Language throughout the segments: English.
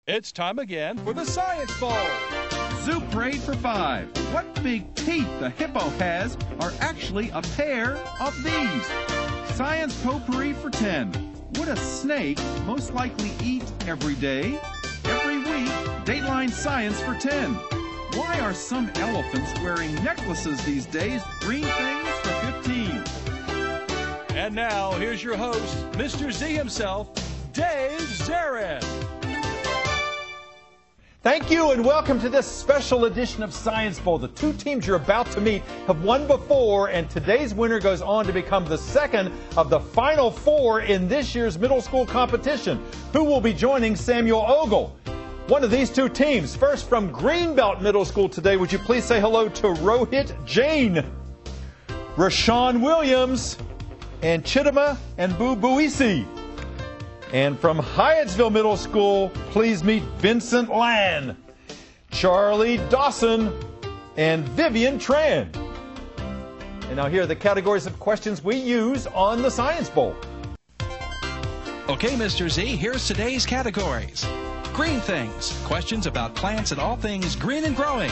It's time again for the Science Bowl. Zoo Parade for 5. What big teeth the hippo has are actually a pair of these. Science Potpourri for 10. Would a snake most likely eat every day? Every week, Dateline Science for 10. Why are some elephants wearing necklaces these days? Green things for 15. And now, here's your host, Mr. Z himself, Dave Zarin. Thank you and welcome to this special edition of Science Bowl. The two teams you're about to meet have won before, and today's winner goes on to become the second of the final four in this year's middle school competition. Who will be joining Samuel Ogle? One of these two teams. First from Greenbelt Middle School today, would you please say hello to Rohit Jain, Rashawn Williams, and Chidima and Buisi. And from Hyattsville Middle School, please meet Vincent Lan, Charlie Dawson, and Vivian Tran. And now here are the categories of questions we use on the Science Bowl. Okay, Mr. Z, here's today's categories. Green things, questions about plants and all things green and growing.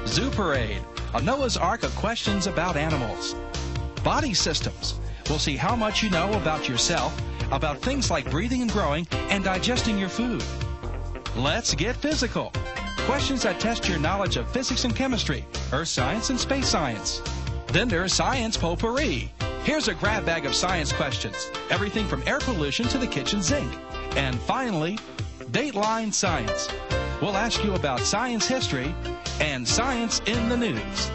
Zoo Parade, a Noah's Ark of questions about animals. Body systems, we'll see how much you know about yourself, about things like breathing and growing and digesting your food. Let's get physical. Questions that test your knowledge of physics and chemistry, earth science and space science. Then there's Science Potpourri. Here's a grab bag of science questions, everything from air pollution to the kitchen sink. And finally, Dateline Science. We'll ask you about science history and science in the news.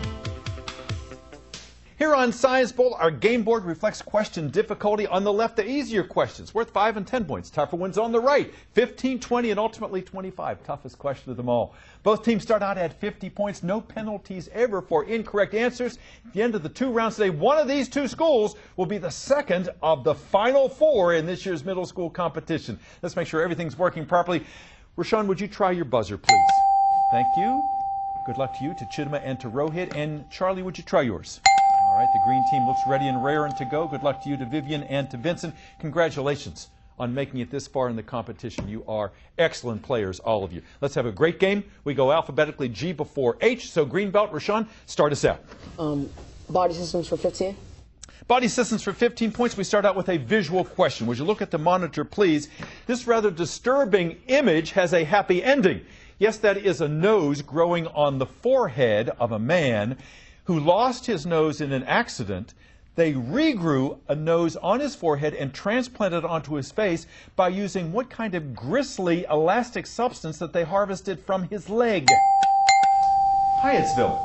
Here on Science Bowl, our game board reflects question difficulty. On the left, the easier questions, worth 5 and 10 points. Tougher ones on the right, 15, 20, and ultimately 25. Toughest question of them all. Both teams start out at 50 points. No penalties ever for incorrect answers. At the end of the 2 rounds today, one of these 2 schools will be the second of the final 4 in this year's middle school competition. Let's make sure everything's working properly. Rashawn, would you try your buzzer, please? Thank you. Good luck to you, to Chidima, and to Rohit. And Charlie, would you try yours? All right, the green team looks ready and raring to go. Good luck to you, to Vivian, and to Vincent. Congratulations on making it this far in the competition. You are excellent players, all of you. Let's have a great game. We go alphabetically G before H. So Greenbelt, Rashawn, start us out. Body systems for 15. Body systems for 15 points. We start out with a visual question. Would you look at the monitor, please? This rather disturbing image has a happy ending. Yes, that is a nose growing on the forehead of a man who lost his nose in an accident. They regrew a nose on his forehead and transplanted it onto his face by using what kind of gristly, elastic substance that they harvested from his leg? Hyattsville.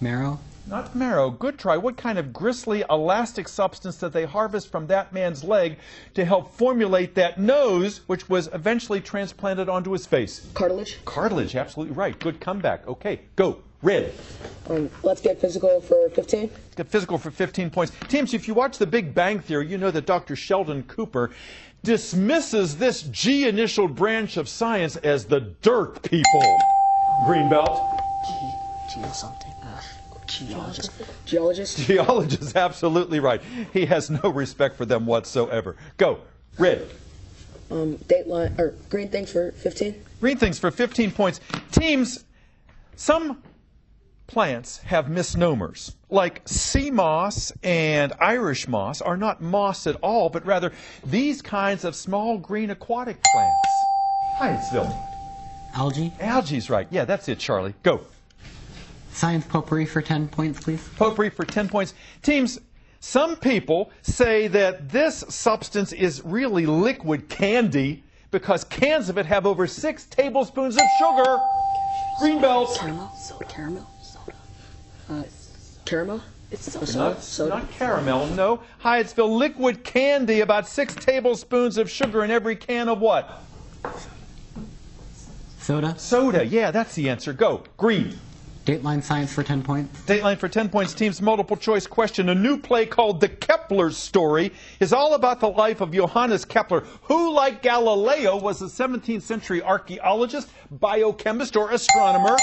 Marrow? Not marrow. Good try. What kind of gristly, elastic substance did they harvest from that man's leg to help formulate that nose, which was eventually transplanted onto his face? Cartilage. Cartilage, absolutely right. Good comeback. Okay, go. Red. Let's get physical for 15. Let's get physical for 15 points. Teams, if you watch The Big Bang Theory, you know that Dr. Sheldon Cooper dismisses this G-initialed branch of science as the dirt people. Greenbelt. Something. Geologist. Geologist, absolutely right. He has no respect for them whatsoever. Go. Red. Dateline, or green things for 15. Green things for 15 points. Teams, some plants have misnomers. Like sea moss and Irish moss are not moss at all, but rather these kinds of small green aquatic plants. Hyattsville. Algae? Algae's right. Yeah, that's it, Charlie. Go. Science Potpourri for 10 points, please. Potpourri for 10 points. Teams, some people say that this substance is really liquid candy because cans of it have over 6 tablespoons of sugar. Greenbelt. Caramel? Soda. Caramel? Soda. Caramel? It's soda. Not caramel, no. Hyattsville, liquid candy, about 6 tablespoons of sugar in every can of what? Soda. Soda, yeah, that's the answer. Go. Green. Dateline Science for 10 points. Dateline for 10 points. Team's multiple choice question. A new play called The Kepler Story is all about the life of Johannes Kepler, who, like Galileo, was a 17th century archaeologist, biochemist, or astronomer.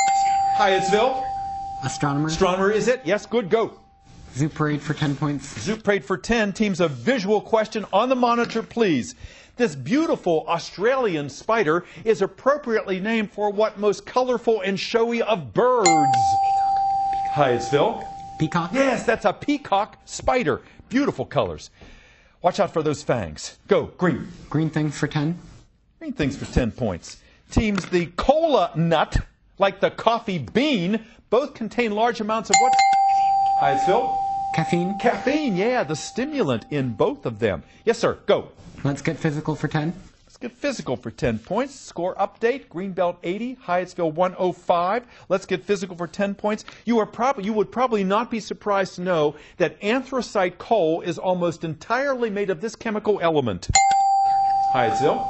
Hyattsville. Astronomer. Astronomer is it? Yes, good. Go. Zoo Parade for 10 points. Zoo Parade for 10. Teams, a visual question on the monitor, please. This beautiful Australian spider is appropriately named for what most colorful and showy of birds? Hyattsville. Peacock. Yes, that's a peacock spider. Beautiful colors. Watch out for those fangs. Go, green. Green things for 10. Green things for 10 points. Teams, the cola nut, like the coffee bean, both contain large amounts of what? Hyattsville? Caffeine. Caffeine, yeah, the stimulant in both of them. Yes, sir, go. Let's get physical for 10. Let's get physical for 10 points. Score update, Greenbelt 80, Hyattsville 105. Let's get physical for 10 points. You would probably not be surprised to know that anthracite coal is almost entirely made of this chemical element. Hyattsville?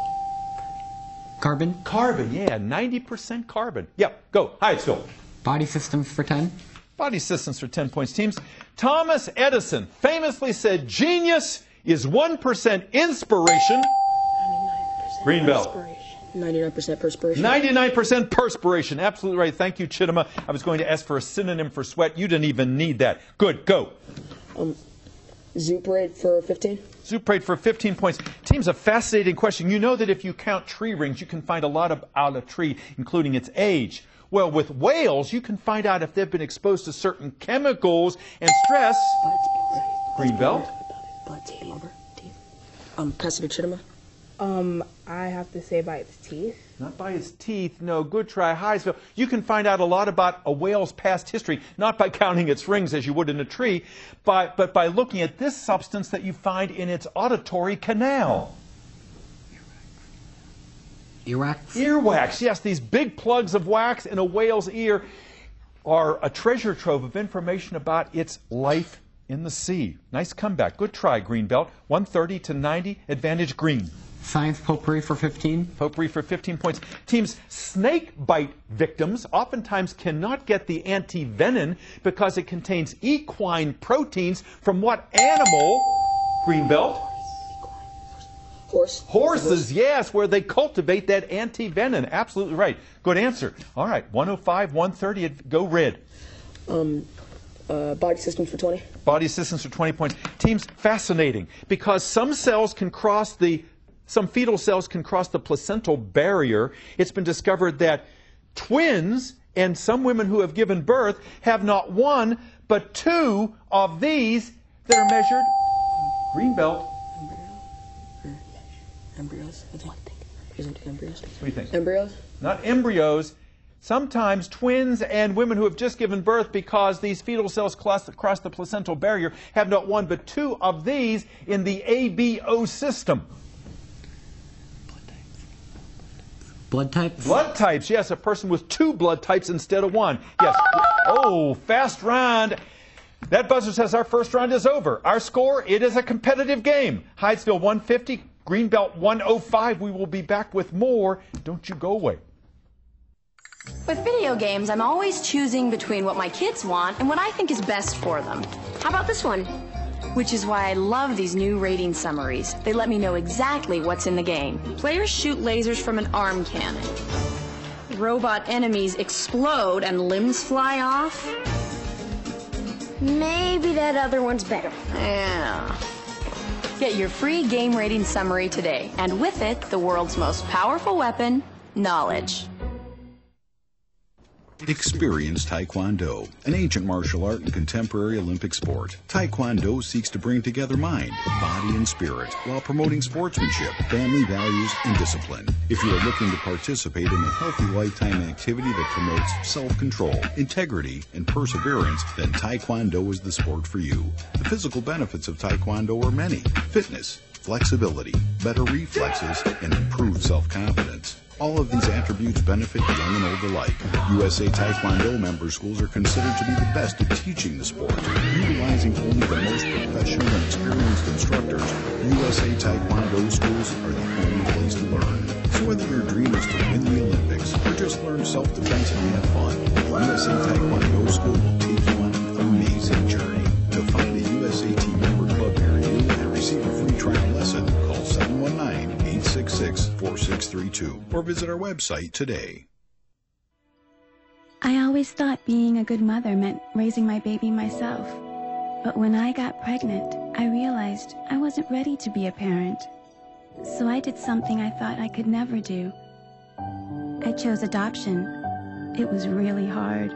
Carbon. Carbon, yeah, 90% carbon. Yep, go, Hyattsville. Body systems for 10. Body systems for 10 points. Teams, Thomas Edison famously said, genius is 1% inspiration. 99% Greenbelt. 99% perspiration. 99% perspiration. Absolutely right. Thank you, Chittima. I was going to ask for a synonym for sweat. You didn't even need that. Good, go. Zoo parade for 15. Zoo parade for 15 points. Teams, a fascinating question. You know that if you count tree rings, you can find a lot about a tree, including its age. Well, with whales, you can find out if they've been exposed to certain chemicals and stress. Greenbelt. Pass it to Chittima. I have to say by its teeth. Not by its teeth. No, good try, Hyattsville. You can find out a lot about a whale's past history, not by counting its rings as you would in a tree, but by looking at this substance that you find in its auditory canal. Earwax. Earwax, yes, these big plugs of wax in a whale's ear are a treasure trove of information about its life in the sea. Nice comeback. Good try, Greenbelt. 130 to 90, advantage green. Science potpourri for 15. Potpourri for 15 points. Teams, snake bite victims oftentimes cannot get the anti-venom because it contains equine proteins from what animal? Greenbelt? Horse. Horses, yes, where they cultivate that anti-venom. Absolutely right. Good answer. All right, 105, 130, go red. Body systems for 20. Body systems for 20 points. Teams, fascinating, because some fetal cells can cross the placental barrier. It's been discovered that twins and some women who have given birth have not one, but two of these that are measured. Greenbelt. Embryos. Isn't it embryos? What do you think? Embryos? Not embryos. Sometimes twins and women who have just given birth, because these fetal cells cross the placental barrier, have not one but two of these in the ABO system. Blood types? Blood types, yes, a person with two blood types instead of one. Yes. Oh, fast round. That buzzer says our first round is over. Our score, it is a competitive game. Hyattsville 150, Greenbelt 105. We will be back with more. Don't you go away. With video games, I'm always choosing between what my kids want and what I think is best for them. How about this one? Which is why I love these new rating summaries. They let me know exactly what's in the game. Players shoot lasers from an arm cannon. Robot enemies explode and limbs fly off. Maybe that other one's better. Yeah. Get your free game rating summary today, and with it, the world's most powerful weapon, knowledge. Experience Taekwondo, an ancient martial art and contemporary Olympic sport. Taekwondo seeks to bring together mind, body, and spirit while promoting sportsmanship, family values, and discipline. If you are looking to participate in a healthy lifetime activity that promotes self-control, integrity, and perseverance, then Taekwondo is the sport for you. The physical benefits of Taekwondo are many: fitness, flexibility, better reflexes, and improved self-confidence. All of these attributes benefit young and old alike. USA Taekwondo member schools are considered to be the best at teaching the sport. Utilizing only the most professional and experienced instructors, USA Taekwondo schools are the only place to learn. So whether your dream is to win the Olympics or just learn self-defense and have fun, USA Taekwondo School will take you on an amazing journey. To find a USAT member club near you and receive a free trial lesson, call 719-866-4632 or visit our website today. I always thought being a good mother meant raising my baby myself. But when I got pregnant, I realized I wasn't ready to be a parent. So I did something I thought I could never do. I chose adoption. It was really hard,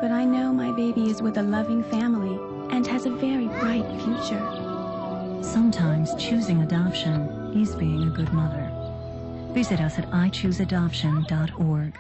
but I know my baby is with a loving family and has a very bright future. Sometimes choosing adoption is being a good mother. Visit us at ichooseadoption.org.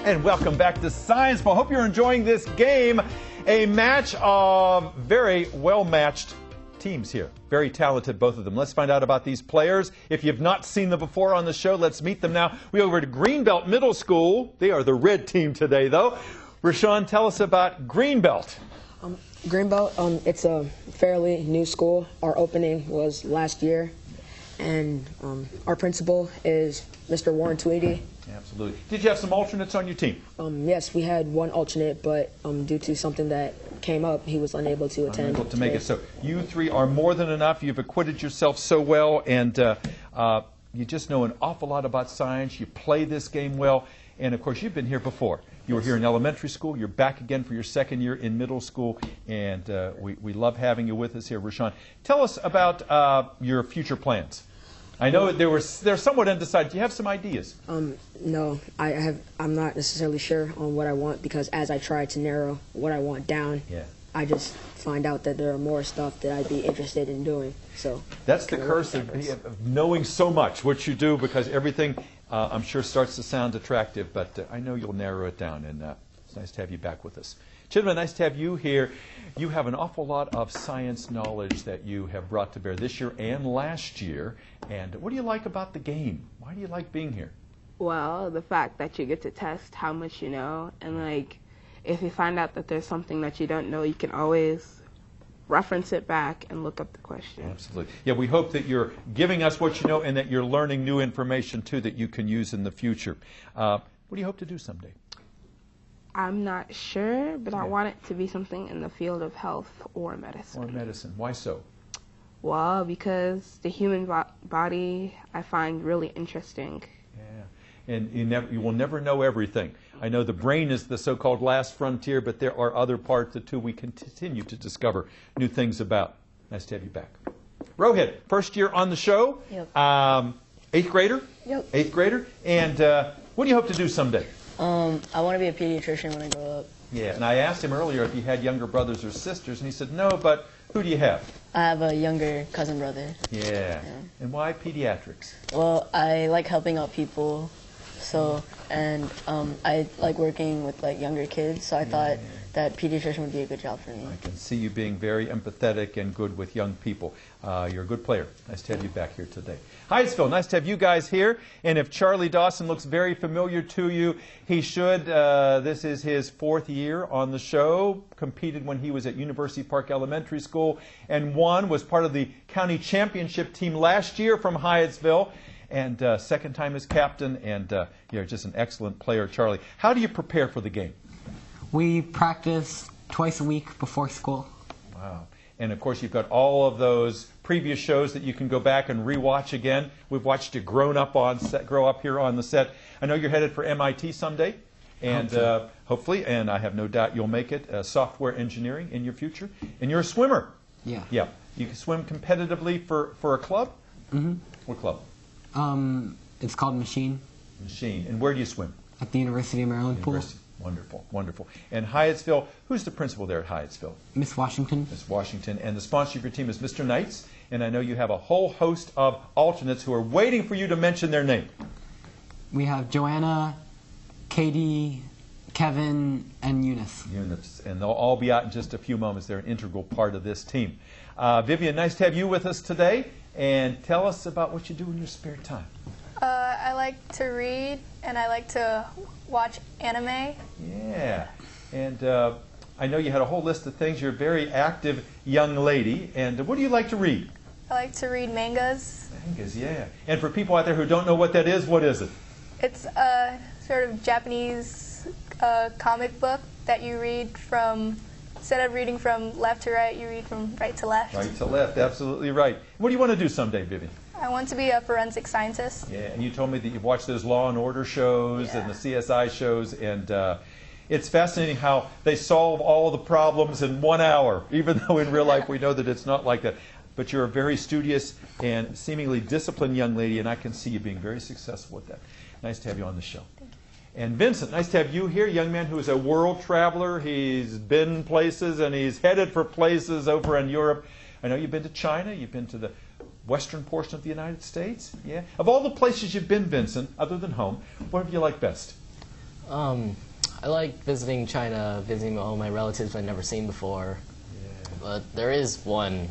And welcome back to Science Ball. Hope you're enjoying this game. A match of very well-matched teams here. Very talented, both of them. Let's find out about these players. If you've not seen them before on the show, let's meet them now. We're over to Greenbelt Middle School. They are the red team today, though. Rashawn, tell us about Greenbelt. Greenbelt, it's a fairly new school. Our opening was last year, and our principal is Mr. Warren Tweedy. Absolutely. Did you have some alternates on your team? Yes, we had one alternate, but due to something that came up, he was unable to attend. Unable to make it. So you three are more than enough. You've acquitted yourself so well, and you just know an awful lot about science. You play this game well, and of course, you've been here before. You were here in elementary school. You're back again for your second year in middle school, and we love having you with us here, Rashawn. Tell us about your future plans. I know they're somewhat undecided. Do you have some ideas? No, I'm not necessarily sure on what I want, because as I try to narrow what I want down, I just find out that there are more stuff that I'd be interested in doing. So that's the curse of knowing so much what you do, because everything I'm sure starts to sound attractive, but I know you'll narrow it down, and it's nice to have you back with us. Chidman, nice to have you here. You have an awful lot of science knowledge that you have brought to bear this year and last year. And what do you like about the game? Why do you like being here? Well, the fact that you get to test how much you know, and like, if you find out that there's something that you don't know, you can always reference it back and look up the question. Absolutely. Yeah, we hope that you're giving us what you know and that you're learning new information, too, that you can use in the future. What do you hope to do someday? I'm not sure, but I want it to be something in the field of health or medicine. Or medicine. Why so? Well, because the human body I find really interesting. Yeah, and you will never know everything. I know the brain is the so-called last frontier, but there are other parts that, too, we can continue to discover new things about. Nice to have you back. Rohit, first year on the show. Yep. 8th grader? Yep. 8th grader. And what do you hope to do someday? I want to be a pediatrician when I grow up. Yeah, and I asked him earlier if he had younger brothers or sisters, and he said no, but who do you have? I have a younger cousin brother. Yeah. And why pediatrics? Well, I like helping out people, and I like working with like younger kids, so I thought that pediatrician would be a good job for me. I can see you being very empathetic and good with young people. You're a good player. Nice to have you back here today. Hyattsville, nice to have you guys here. And if Charlie Dawson looks very familiar to you, he should. This is his 4th year on the show. Competed when he was at University Park Elementary School and was part of the county championship team last year from Hyattsville. And second time as captain, and you're just an excellent player, Charlie. How do you prepare for the game? We practice twice a week before school. Wow. And of course, you've got all of those previous shows that you can go back and rewatch again. We've watched you grow up here on the set. I know you're headed for MIT someday, and hopefully, and I have no doubt you'll make it, software engineering in your future. And you're a swimmer. Yeah. Yeah. You can swim competitively for a club? Mm-hmm. What club? It's called Machine. Machine. And where do you swim? At the University of Maryland pool. Wonderful, wonderful. And Hyattsville, who's the principal there at Hyattsville? Miss Washington. Miss Washington. And the sponsor of your team is Mr. Knights. And I know you have a whole host of alternates who are waiting for you to mention their name. We have Joanna, Katie, Kevin, and Eunice. And they'll all be out in just a few moments. They're an integral part of this team. Vivian, nice to have you with us today. And tell us about what you do in your spare time. I like to read, and I like to watch anime. Yeah. And I know you had a whole list of things. You're a very active young lady. And what do you like to read? I like to read mangas. Mangas, yeah. And for people out there who don't know what that is, what is it? It's a sort of Japanese comic book that you read from, instead of reading from left to right, you read from right to left. Right to left, absolutely right. What do you want to do someday, Vivian? I want to be a forensic scientist. Yeah, and you told me that you've watched those Law and Order shows and the CSI shows, and It's fascinating how they solve all the problems in 1 hour, even though in real life we know that it's not like that. But you're a very studious and seemingly disciplined young lady, and I can see you being very successful with that. Nice to have you on the show. Thank you. And Vincent, nice to have you here, young man who is a world traveler. He's been places, and he's headed for places over in Europe. I know you've been to China. You've been to the western portion of the United States. Yeah. Of all the places you've been, Vincent, other than home, what have you liked best? I like visiting China, visiting all my relatives I've never seen before. Yeah. But there is one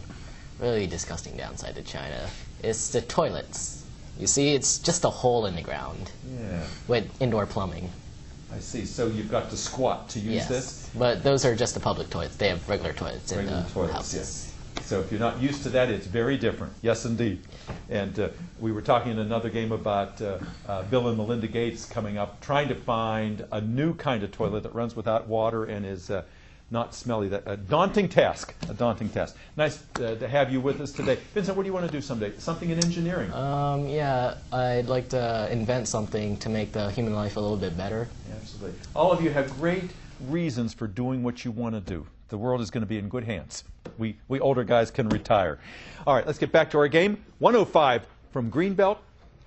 really disgusting downside to China. It's the toilets. You see, it's just a hole in the ground with indoor plumbing. I see. So you've got to squat to use this? But those are just the public toilets. They have regular toilets in the houses. Yes. So if you're not used to that, it's very different. Yes, indeed. And we were talking in another game about Bill and Melinda Gates coming up, trying to find a new kind of toilet that runs without water and is not smelly. A daunting task. A daunting task. Nice to have you with us today. Vincent, what do you want to do someday? Something in engineering? Yeah, I'd like to invent something to make the human life a little bit better. Absolutely. All of you have great reasons for doing what you want to do. The world is going to be in good hands. We older guys can retire. All right, let's get back to our game. 105 from Greenbelt.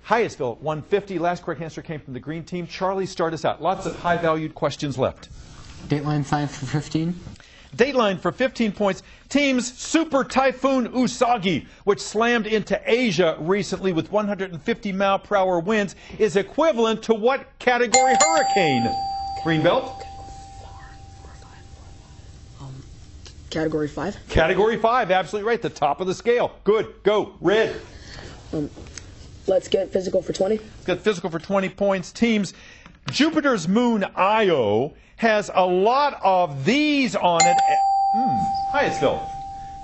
Hyattsville, 150. Last correct answer came from the green team. Charlie, start us out. Lots of high-valued questions left. Dateline science for 15. Dateline for 15 points. Teams Super Typhoon Usagi, which slammed into Asia recently with 150-mile-per-hour winds, is equivalent to what category hurricane? Greenbelt? Category 5. Category 5, absolutely right. The top of the scale. Good. Go. Red. Let's get physical for 20. Let's get physical for 20 points. Teams Jupiter's moon Io has a lot of these on it. Hyattsville.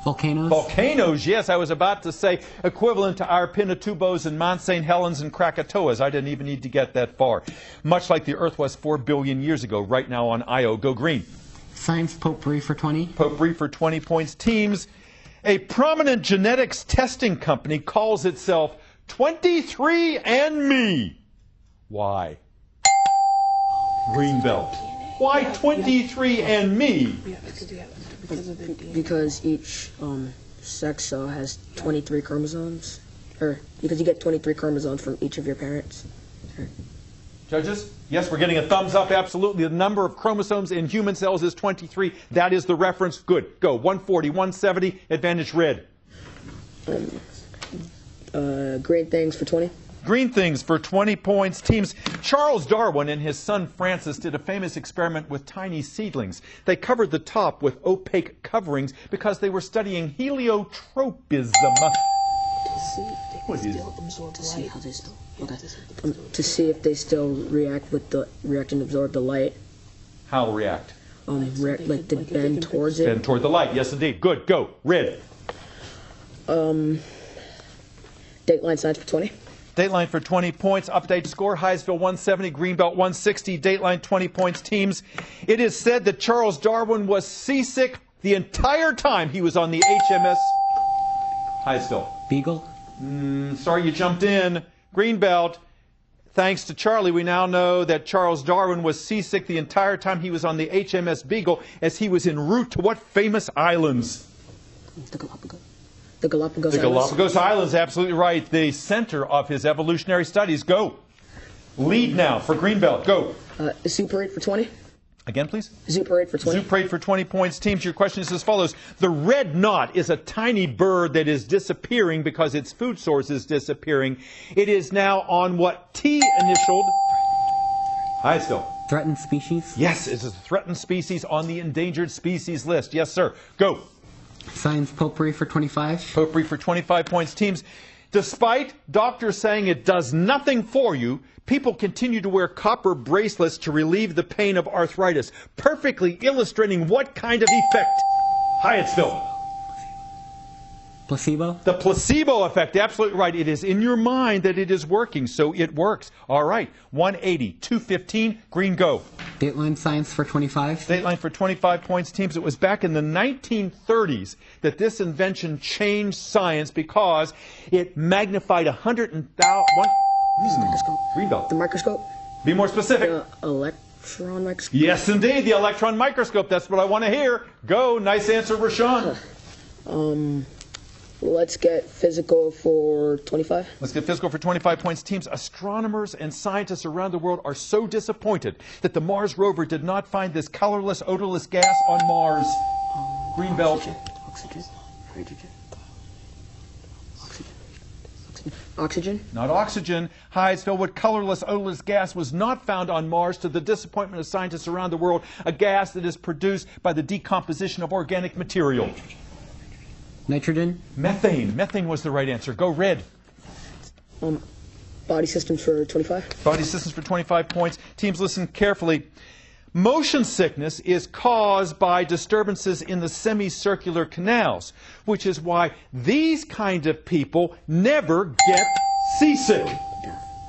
Volcanoes. Volcanoes, yes. I was about to say equivalent to our Pinatubo's and Mount St. Helens and Krakatoas. I didn't even need to get that far. Much like the Earth was 4 billion years ago, right now on Io. Go green. Science potpourri for 20. Potpourri for 20 points. Teams, a prominent genetics testing company calls itself 23andMe. Why? Greenbelt. Why 23andMe? Because each sex cell has 23 chromosomes. Or because you get 23 chromosomes from each of your parents. Judges? Yes, we're getting a thumbs up, absolutely. The number of chromosomes in human cells is 23. That is the reference. Good. Go. 140, 170, advantage red. Green things for 20. Green things for 20 points. Teams Charles Darwin and his son Francis did a famous experiment with tiny seedlings. They covered the top with opaque coverings because they were studying heliotropism. To see if they still react and absorb the light. How react? Like to bend towards it. Bend toward the light. Yes, indeed. Good. Go. Red. Dateline science for 20. Dateline for 20 points. Update score. Hyattsville 170, Greenbelt 160. Dateline 20 points. Teams. It is said that Charles Darwin was seasick the entire time he was on the HMS Hyattsville. Beagle. Sorry you jumped in. Greenbelt. Thanks to Charlie, we now know that Charles Darwin was seasick the entire time he was on the HMS Beagle as he was en route to what famous islands? The Galapagos. The Galapagos The Islands. Galapagos Islands, absolutely right. The center of his evolutionary studies. Go. Lead now for Greenbelt. Go. Super 8 for 20. Again, please. Super 8 for 20. Super 8 for 20 points. Teams, your question is as follows. The red knot is a tiny bird that is disappearing because its food source is disappearing. It is now on what T initialed? Hyattsville. Threatened species? Yes, it's a threatened species on the endangered species list. Yes, sir. Go. Science potpourri for 25. Potpourri for 25 points. Teams, despite doctors saying it does nothing for you, people continue to wear copper bracelets to relieve the pain of arthritis, perfectly illustrating what kind of effect? Hyattsville. Placebo? The placebo effect, absolutely right. It is in your mind that it is working, so it works. All right, 180, 215, green go. Dateline science for 25. Dateline for 25 points. Teams, it was back in the 1930s that this invention changed science because it magnified 100,000... Greenbelt. The microscope. Be more specific. electron microscope. Yes, indeed, the electron microscope. That's what I want to hear. Go. Nice answer, Rashawn. Let's get physical for 25. Let's get physical for 25 points. Teams, astronomers and scientists around the world are so disappointed that the Mars rover did not find this colorless, odorless gas on Mars. Greenbelt. Oxygen. Hydrogen. Oxygen? Not oxygen. Hyattsville, what colorless, odorless gas was not found on Mars to the disappointment of scientists around the world? A gas that is produced by the decomposition of organic material. Nitrogen? Methane. Methane was the right answer. Go red. Body systems for 25. Body systems for 25 points. Teams, listen carefully. Motion sickness is caused by disturbances in the semicircular canals, which is why these kind of people never get seasick.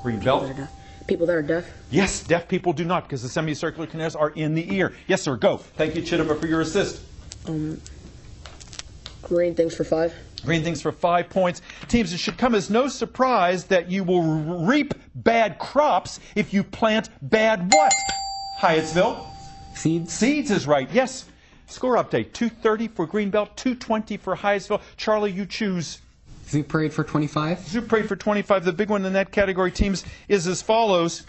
Greenbelt. People that are deaf? Yes, deaf people do not, because the semicircular canals are in the ear. Yes, sir, go. Thank you, Chidema, for your assist. Green things for 5. Green things for 5 points. Teams, it should come as no surprise that you will reap bad crops if you plant bad what? Hyattsville? Seeds. Seeds is right, yes. Score update, 230 for Greenbelt, 220 for Hyattsville. Charlie, you choose. Zoo Parade for 25. Zoo Parade for 25. The big one in that category, teams, is as follows.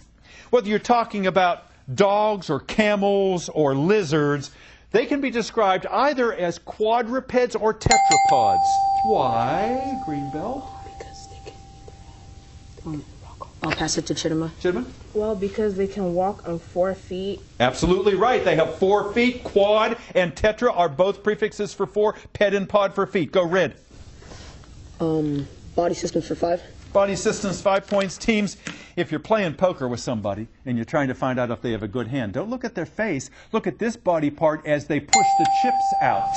Whether you're talking about dogs or camels or lizards, they can be described either as quadrupeds or tetrapods. Why, Greenbelt? Because they can. I'll pass it to Chidema. Chidema? Well, because they can walk on 4 feet. Absolutely right. They have 4 feet. Quad and tetra are both prefixes for 4. Ped and pod for feet. Go red. Body systems for 5. Body systems, 5 points. Teams, if you're playing poker with somebody and you're trying to find out if they have a good hand, don't look at their face. Look at this body part as they push the chips out.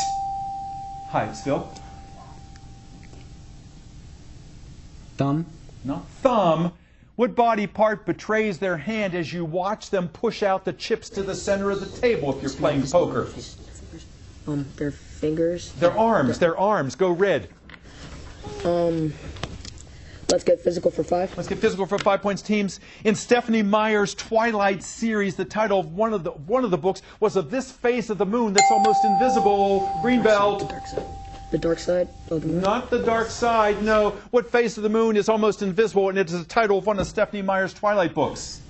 Hyattsville. Thumb. No. Thumb. What body part betrays their hand as you watch them push out the chips to the center of the table if you're playing poker? Their fingers. Their arms. Their arms. Go red. Let's get physical for 5. Let's get physical for 5 points. Teams, in Stephanie Meyer's Twilight series, the title of one of the books was Of This Face of the Moon That's Almost Invisible. Greenbelt. The dark side of the moon? Not the dark side, no. What face of the moon is almost invisible, and it is the title of one of Stephanie Meyer's Twilight books?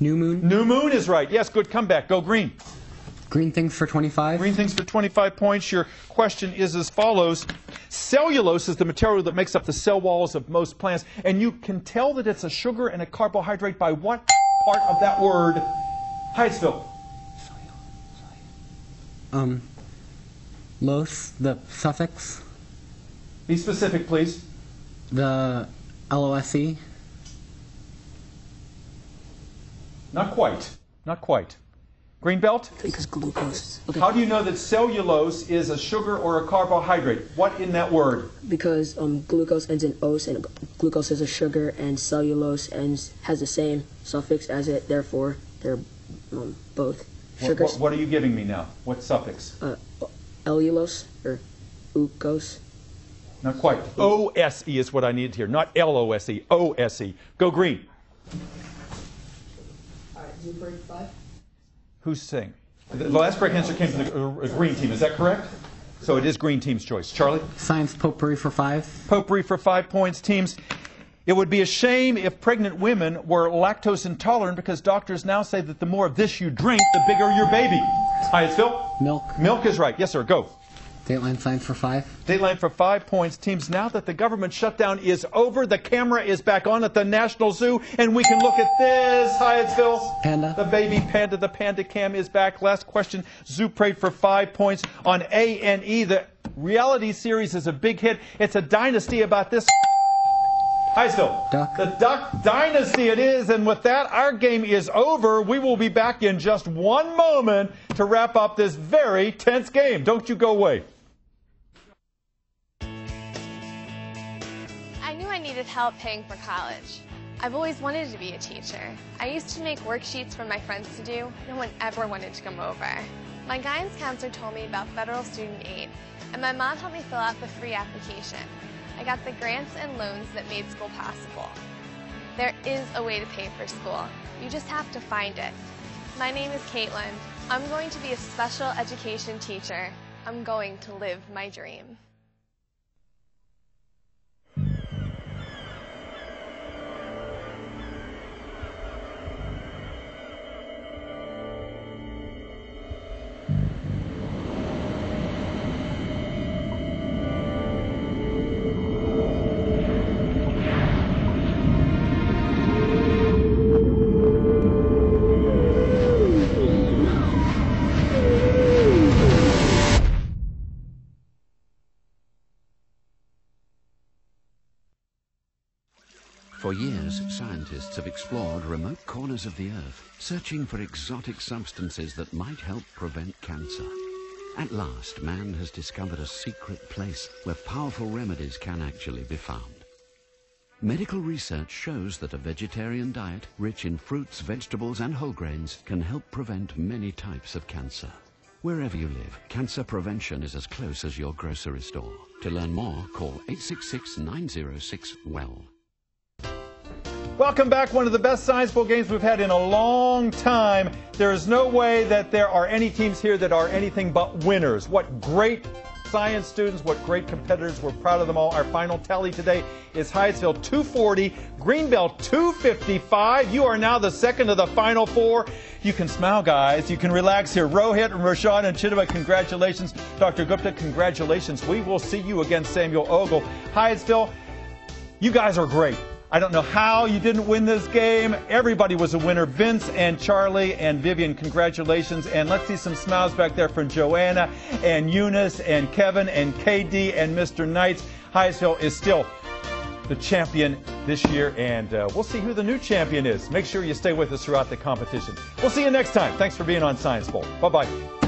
New Moon? New Moon is right. Yes, good comeback. Go green. Green things for 25. Green things for 25 points. Your question is as follows. Cellulose is the material that makes up the cell walls of most plants, and you can tell that it's a sugar and a carbohydrate by what part of that word? Hyattsville. Los, the suffix. Be specific, please. The LOSE. Not quite. Not quite. Greenbelt? Because glucose. Okay. How do you know that cellulose is a sugar or a carbohydrate? What in that word? Because glucose ends in -ose, and glucose is a sugar, and cellulose has the same suffix as it. Therefore, they're both sugars. What are you giving me now? What suffix? Allulose or oocose. Not quite. O-S-E is what I need here, not L-O-S-E. O-S-E. Go green. All right, Zoo Parade 5. Who's saying? The last correct answer came from the green team. Is that correct? So it is green team's choice. Charlie? Science potpourri for 5. Potpourri for 5 points. Teams, it would be a shame if pregnant women were lactose intolerant, because doctors now say that the more of this you drink, the bigger your baby. Hyattsville? Milk. Milk is right. Yes, sir. Go. Dateline science for 5. Dateline for 5 points. Teams, now that the government shutdown is over, the camera is back on at the National Zoo, and we can look at this, Hyattsville. Panda. The baby panda, the panda cam is back. Last question, Zoo Parade for 5 points. On A&E, the reality series is a big hit. It's a dynasty about this. Hyattsville. Duck. The Duck Dynasty it is, and with that, our game is over. We will be back in just one moment to wrap up this very tense game. Don't you go away. I knew I needed help paying for college. I've always wanted to be a teacher. I used to make worksheets for my friends to do. No one ever wanted to come over. My guidance counselor told me about federal student aid, and my mom helped me fill out the free application. I got the grants and loans that made school possible. There is a way to pay for school. You just have to find it. My name is Caitlin. I'm going to be a special education teacher. I'm going to live my dream. For years, scientists have explored remote corners of the Earth, searching for exotic substances that might help prevent cancer. At last, man has discovered a secret place where powerful remedies can actually be found. Medical research shows that a vegetarian diet, rich in fruits, vegetables, and whole grains, can help prevent many types of cancer. Wherever you live, cancer prevention is as close as your grocery store. To learn more, call 866-906-WELL. Welcome back. One of the best Science Bowl games we've had in a long time. There is no way that there are any teams here that are anything but winners. What great science students, what great competitors. We're proud of them all. Our final tally today is Hyattsville 240, Greenbelt 255. You are now the second of the final four. You can smile, guys. You can relax here. Rohit and Rashad and Chidaba, congratulations. Dr. Gupta, congratulations. We will see you against Samuel Ogle. Hyattsville, you guys are great. I don't know how you didn't win this game. Everybody was a winner. Vince and Charlie and Vivian, congratulations. And let's see some smiles back there from Joanna and Eunice and Kevin and KD and Mr. Knights. Hyattsville is still the champion this year, and we'll see who the new champion is. Make sure you stay with us throughout the competition. We'll see you next time. Thanks for being on Science Bowl. Bye-bye.